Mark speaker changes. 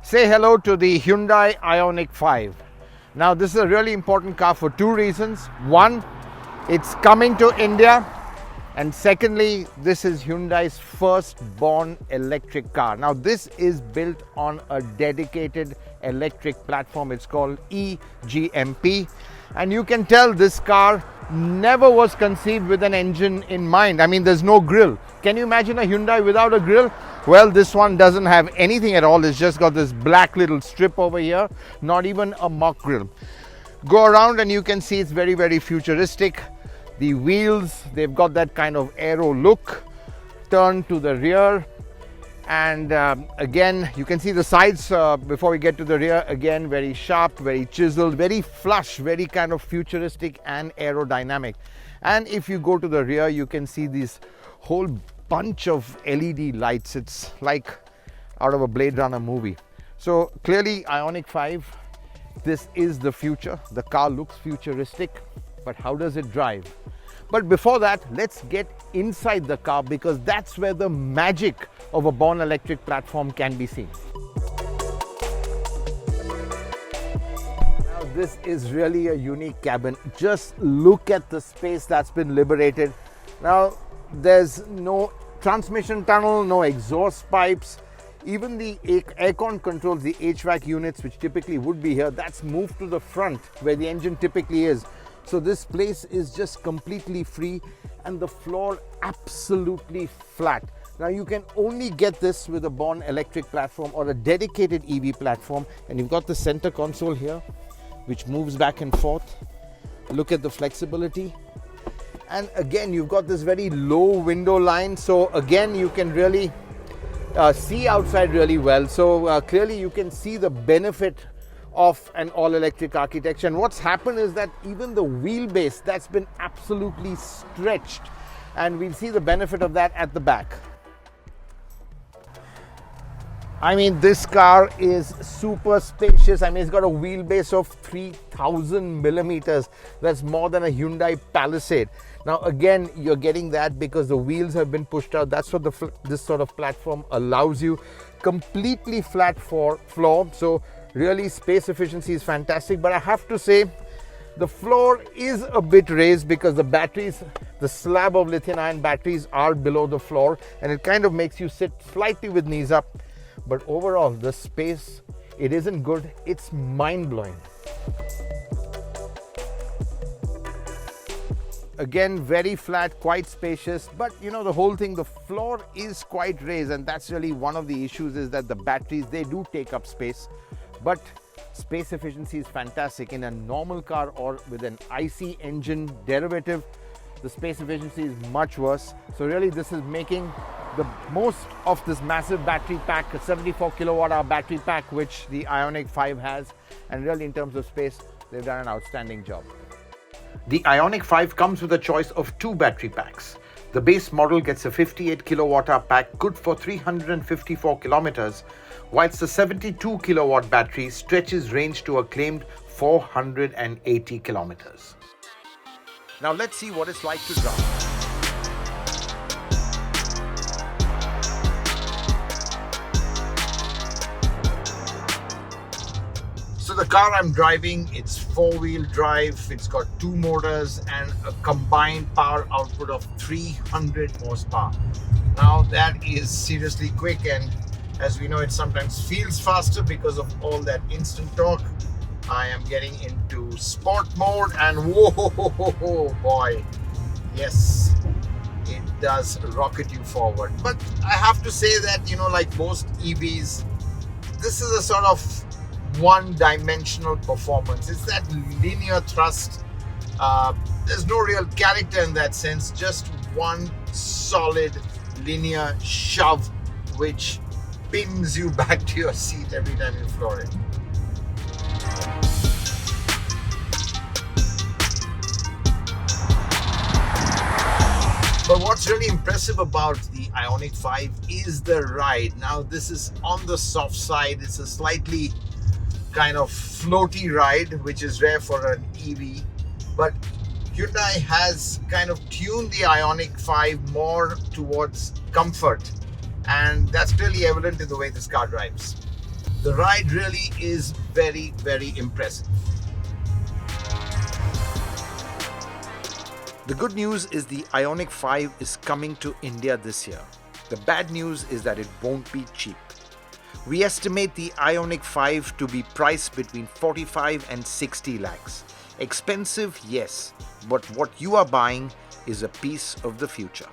Speaker 1: say hello to the Hyundai Ioniq 5. Now this is a really important car for two reasons. One, it's coming to India, and secondly, this is Hyundai's first born electric car. Now this is built on a dedicated electric platform. It's called eGMP, and you can tell this car never was conceived with an engine in mind. I mean, there's no grille. Can you imagine a Hyundai without a grille? Well, this one doesn't have anything at all. It's just got this black little strip over here, not even a mock grille. Go around and you can see it's very, very futuristic. The wheels, they've got that kind of aero look. Turn to the rear, and again you can see the sides before we get to the rear. Again, very sharp, very chiseled, very flush, very kind of futuristic and aerodynamic. And if you go to the rear, you can see this whole bunch of LED lights. It's like out of a Blade Runner movie. So clearly Ioniq 5, this is the future. The car looks futuristic, but how does it drive? But before that, let's get inside the car, because that's where the magic of a born electric platform can be seen. Now this is really a unique cabin. Just look at the space that's been liberated. Now there's no transmission tunnel, no exhaust pipes. Even the aircon controls, the HVAC units, which typically would be here, that's moved to the front where the engine typically is. So this place is just completely free, and the floor absolutely flat. Now you can only get this with a born electric platform or a dedicated EV platform. And you've got the center console here, which moves back and forth. Look at the flexibility. And again, you've got this very low window line. So again, you can really see outside really well. So clearly you can see the benefit of an all-electric architecture. And what's happened is that even the wheelbase, that's been absolutely stretched, and we'll see the benefit of that at the back. I mean, this car is super spacious. I mean, it's got a wheelbase of 3,000 millimeters. That's more than a Hyundai Palisade. Now again, you're getting that because the wheels have been pushed out. That's what this sort of platform allows you. Completely flat floor. So really, space efficiency is fantastic. But I have to say, the floor is a bit raised because the batteries, the slab of lithium-ion batteries, are below the floor, and it kind of makes you sit slightly with knees up. But overall, the space, it isn't good, it's mind-blowing. Again, very flat, quite spacious, but you know, the whole thing, the floor is quite raised, and that's really one of the issues, is that the batteries, they do take up space, but space efficiency is fantastic. In a normal car or with an IC engine derivative, the space efficiency is much worse. So really, this is making the most of this massive battery pack, a 74 kilowatt hour battery pack, which the Ioniq 5 has, and really in terms of space, they've done an outstanding job. The Ioniq 5 comes with a choice of two battery packs. The base model gets a 58 kilowatt hour pack, good for 354 kilometers, whilst the 72 kilowatt battery stretches range to a claimed 480 kilometers. Now let's see what it's like to drive. So the car I'm driving, it's four-wheel drive, it's got two motors and a combined power output of 300 horsepower. Now that is seriously quick, and as we know, it sometimes feels faster because of all that instant torque. I am getting into sport mode, and whoa boy, yes, it does rocket you forward. But I have to say that, you know, like most EVs, this is a sort of one-dimensional performance. It's that linear thrust. There's no real character in that sense, just one solid linear shove which pins you back to your seat every time you floor it. But what's really impressive about the Ioniq 5 is the ride. Now this is on the soft side. It's a slightly kind of floaty ride, which is rare for an EV. But Hyundai has kind of tuned the Ioniq 5 more towards comfort, and that's clearly evident in the way this car drives. The ride really is very, very impressive. The good news is the Ioniq 5 is coming to India this year. The bad news is that it won't be cheap. We estimate the Ioniq 5 to be priced between 45 and 60 lakhs. Expensive, yes, but what you are buying is a piece of the future.